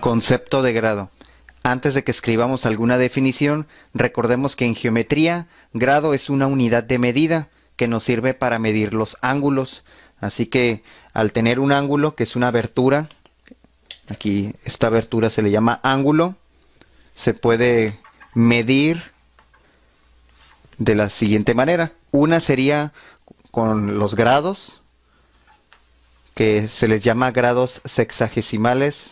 Concepto de grado. Antes de que escribamos alguna definición, recordemos que en geometría, grado es una unidad de medida que nos sirve para medir los ángulos. Así que al tener un ángulo, que es una abertura, aquí esta abertura se le llama ángulo, se puede medir de la siguiente manera. Una sería con los grados, que se les llama grados sexagesimales,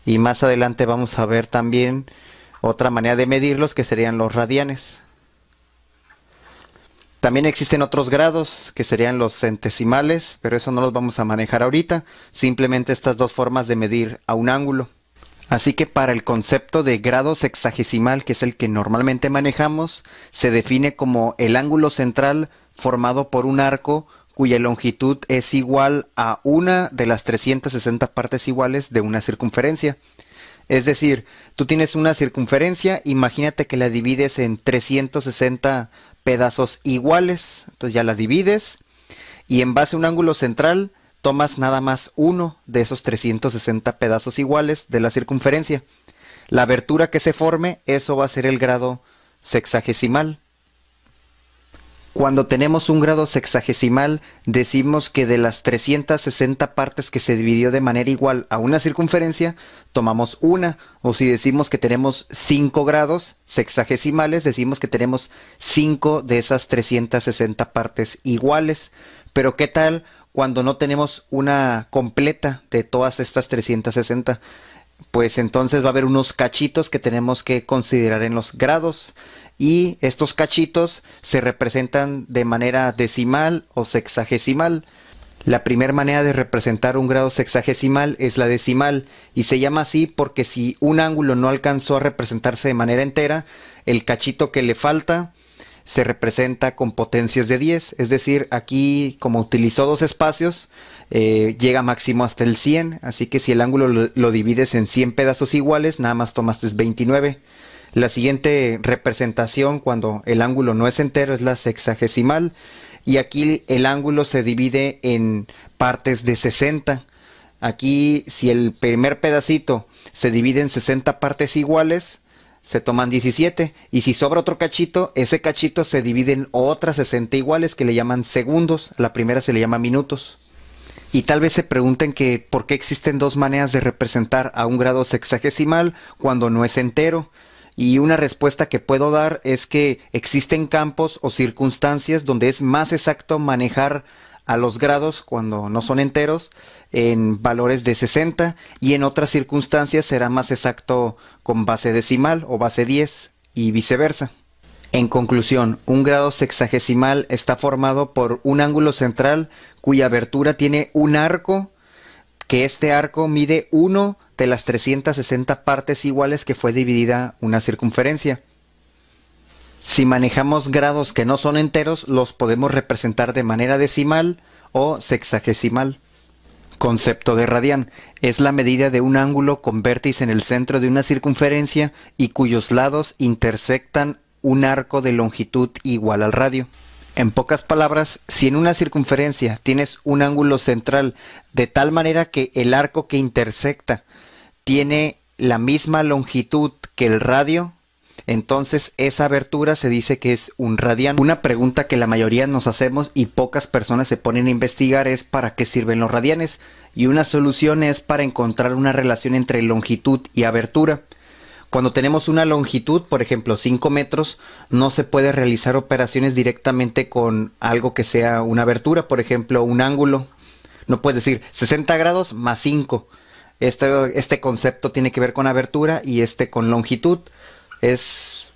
y más adelante vamos a ver también otra manera de medirlos, que serían los radianes. También existen otros grados que serían los centesimales, pero eso no los vamos a manejar ahorita, simplemente estas dos formas de medir a un ángulo. Así que para el concepto de grado sexagesimal, que es el que normalmente manejamos, se define como el ángulo central formado por un arco cuya longitud es igual a una de las 360 partes iguales de una circunferencia. Es decir, tú tienes una circunferencia, imagínate que la divides en 360 pedazos iguales, entonces ya la divides, y en base a un ángulo central, tomas nada más uno de esos 360 pedazos iguales de la circunferencia. La abertura que se forme, eso va a ser el grado sexagesimal. Cuando tenemos un grado sexagesimal, decimos que de las 360 partes que se dividió de manera igual a una circunferencia, tomamos una. O si decimos que tenemos 5 grados sexagesimales, decimos que tenemos 5 de esas 360 partes iguales. Pero ¿qué tal cuando no tenemos una completa de todas estas 360? Pues entonces va a haber unos cachitos que tenemos que considerar en los grados. Y estos cachitos se representan de manera decimal o sexagesimal. La primera manera de representar un grado sexagesimal es la decimal, y se llama así porque si un ángulo no alcanzó a representarse de manera entera, el cachito que le falta se representa con potencias de 10, es decir, aquí como utilizó dos espacios, llega máximo hasta el 100, así que si el ángulo lo divides en 100 pedazos iguales, nada más tomaste 29. La siguiente representación cuando el ángulo no es entero es la sexagesimal, y aquí el ángulo se divide en partes de 60. Aquí si el primer pedacito se divide en 60 partes iguales, se toman 17, y si sobra otro cachito, ese cachito se divide en otras 60 iguales que le llaman segundos, la primera se le llama minutos. Y tal vez se pregunten que por qué existen dos maneras de representar a un grado sexagesimal cuando no es entero. Y una respuesta que puedo dar es que existen campos o circunstancias donde es más exacto manejar a los grados cuando no son enteros en valores de 60, y en otras circunstancias será más exacto con base decimal o base 10 y viceversa. En conclusión, un grado sexagesimal está formado por un ángulo central cuya abertura tiene un arco, que este arco mide 1 de las 360 partes iguales que fue dividida una circunferencia. Si manejamos grados que no son enteros, los podemos representar de manera decimal o sexagesimal. Concepto de radián. Es la medida de un ángulo con vértice en el centro de una circunferencia y cuyos lados intersectan un arco de longitud igual al radio. En pocas palabras, si en una circunferencia tienes un ángulo central de tal manera que el arco que intersecta tiene la misma longitud que el radio, entonces esa abertura se dice que es un radián. Una pregunta que la mayoría nos hacemos y pocas personas se ponen a investigar es ¿para qué sirven los radianes? Y una solución es para encontrar una relación entre longitud y abertura. Cuando tenemos una longitud, por ejemplo 5 metros, no se puede realizar operaciones directamente con algo que sea una abertura, por ejemplo un ángulo. No puedes decir 60 grados más 5. Este concepto tiene que ver con abertura y este con longitud. Pues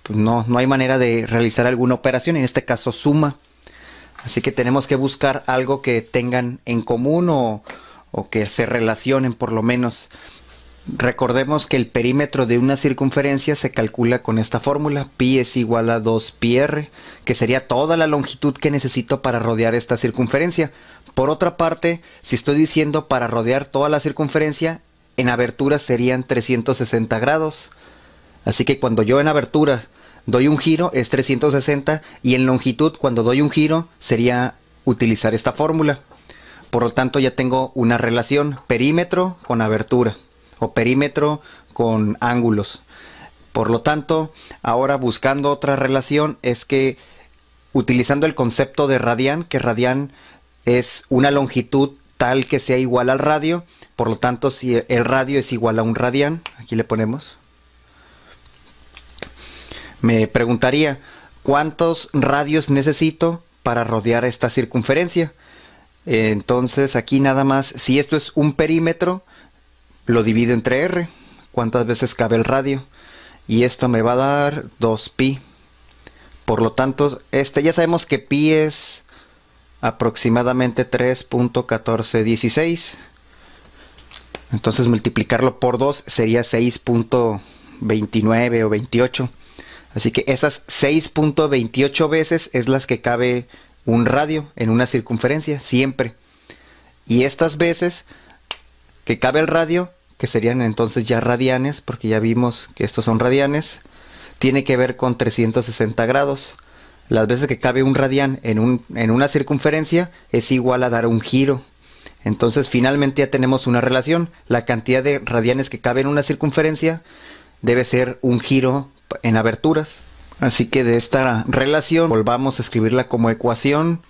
no hay manera de realizar alguna operación, en este caso suma. Así que tenemos que buscar algo que tengan en común o que se relacionen por lo menos. Recordemos que el perímetro de una circunferencia se calcula con esta fórmula: pi es igual a 2πr, que sería toda la longitud que necesito para rodear esta circunferencia. Por otra parte, si estoy diciendo para rodear toda la circunferencia, en abertura serían 360 grados. Así que cuando yo en abertura doy un giro es 360, y en longitud cuando doy un giro sería utilizar esta fórmula. Por lo tanto ya tengo una relación perímetro con abertura o perímetro con ángulos. Por lo tanto, ahora buscando otra relación es que utilizando el concepto de radián, que radián es una longitud tal que sea igual al radio, por lo tanto si el radio es igual a un radián, aquí le ponemos, me preguntaría ¿cuántos radios necesito para rodear esta circunferencia? Entonces aquí nada más, si esto es un perímetro, lo divido entre r, cuántas veces cabe el radio, y esto me va a dar 2pi. Por lo tanto, ya sabemos que pi es aproximadamente 3.1416. Entonces multiplicarlo por 2 sería 6.29 o 28. Así que esas 6.28 veces es las que cabe un radio en una circunferencia, siempre. Y estas veces que cabe el radio, que serían entonces ya radianes, porque ya vimos que estos son radianes, tiene que ver con 360 grados. Las veces que cabe un radián en una circunferencia es igual a dar un giro. Entonces finalmente ya tenemos una relación. La cantidad de radianes que cabe en una circunferencia debe ser un giro en aberturas. Así que de esta relación volvamos a escribirla como ecuación.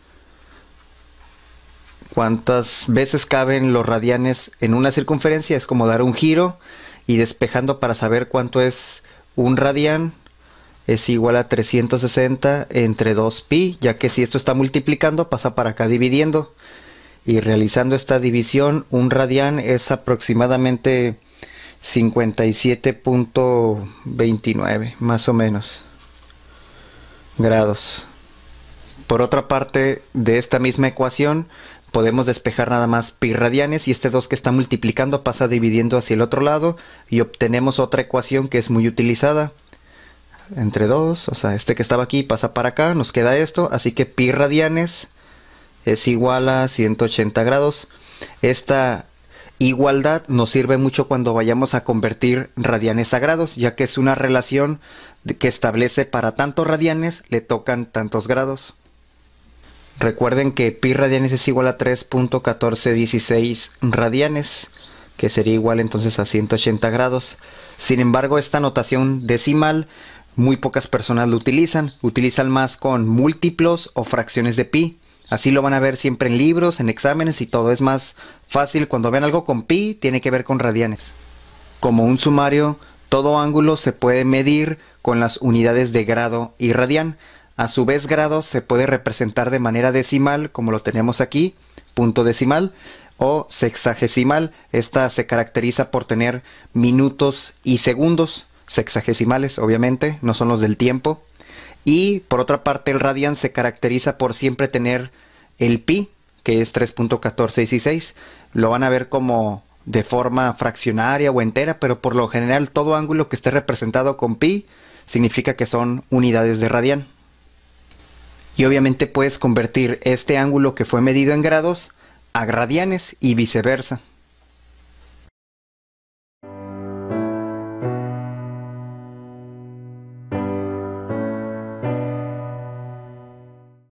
Cuántas veces caben los radianes en una circunferencia es como dar un giro, y despejando para saber cuánto es un radián es igual a 360 entre 2pi, ya que si esto está multiplicando pasa para acá dividiendo, y realizando esta división un radián es aproximadamente 57.29 más o menos grados. Por otra parte, de esta misma ecuación podemos despejar nada más pi radianes, y este 2 que está multiplicando pasa dividiendo hacia el otro lado y obtenemos otra ecuación que es muy utilizada. Entre 2, o sea, este que estaba aquí pasa para acá, nos queda esto, así que pi radianes es igual a 180 grados. Esta igualdad nos sirve mucho cuando vayamos a convertir radianes a grados, ya que es una relación que establece para tantos radianes le tocan tantos grados. Recuerden que pi radianes es igual a 3.1416 radianes, que sería igual entonces a 180 grados. Sin embargo, esta notación decimal muy pocas personas lo utilizan. Utilizan más con múltiplos o fracciones de pi. Así lo van a ver siempre en libros, en exámenes y todo. Es más fácil cuando ven algo con pi, tiene que ver con radianes. Como un sumario, todo ángulo se puede medir con las unidades de grado y radián. A su vez, grado se puede representar de manera decimal, como lo tenemos aquí, punto decimal, o sexagesimal. Esta se caracteriza por tener minutos y segundos, sexagesimales obviamente, no son los del tiempo. Y por otra parte el radián se caracteriza por siempre tener el pi, que es 3.1416. Lo van a ver como de forma fraccionaria o entera, pero por lo general todo ángulo que esté representado con pi significa que son unidades de radián. Y obviamente puedes convertir este ángulo que fue medido en grados a radianes y viceversa.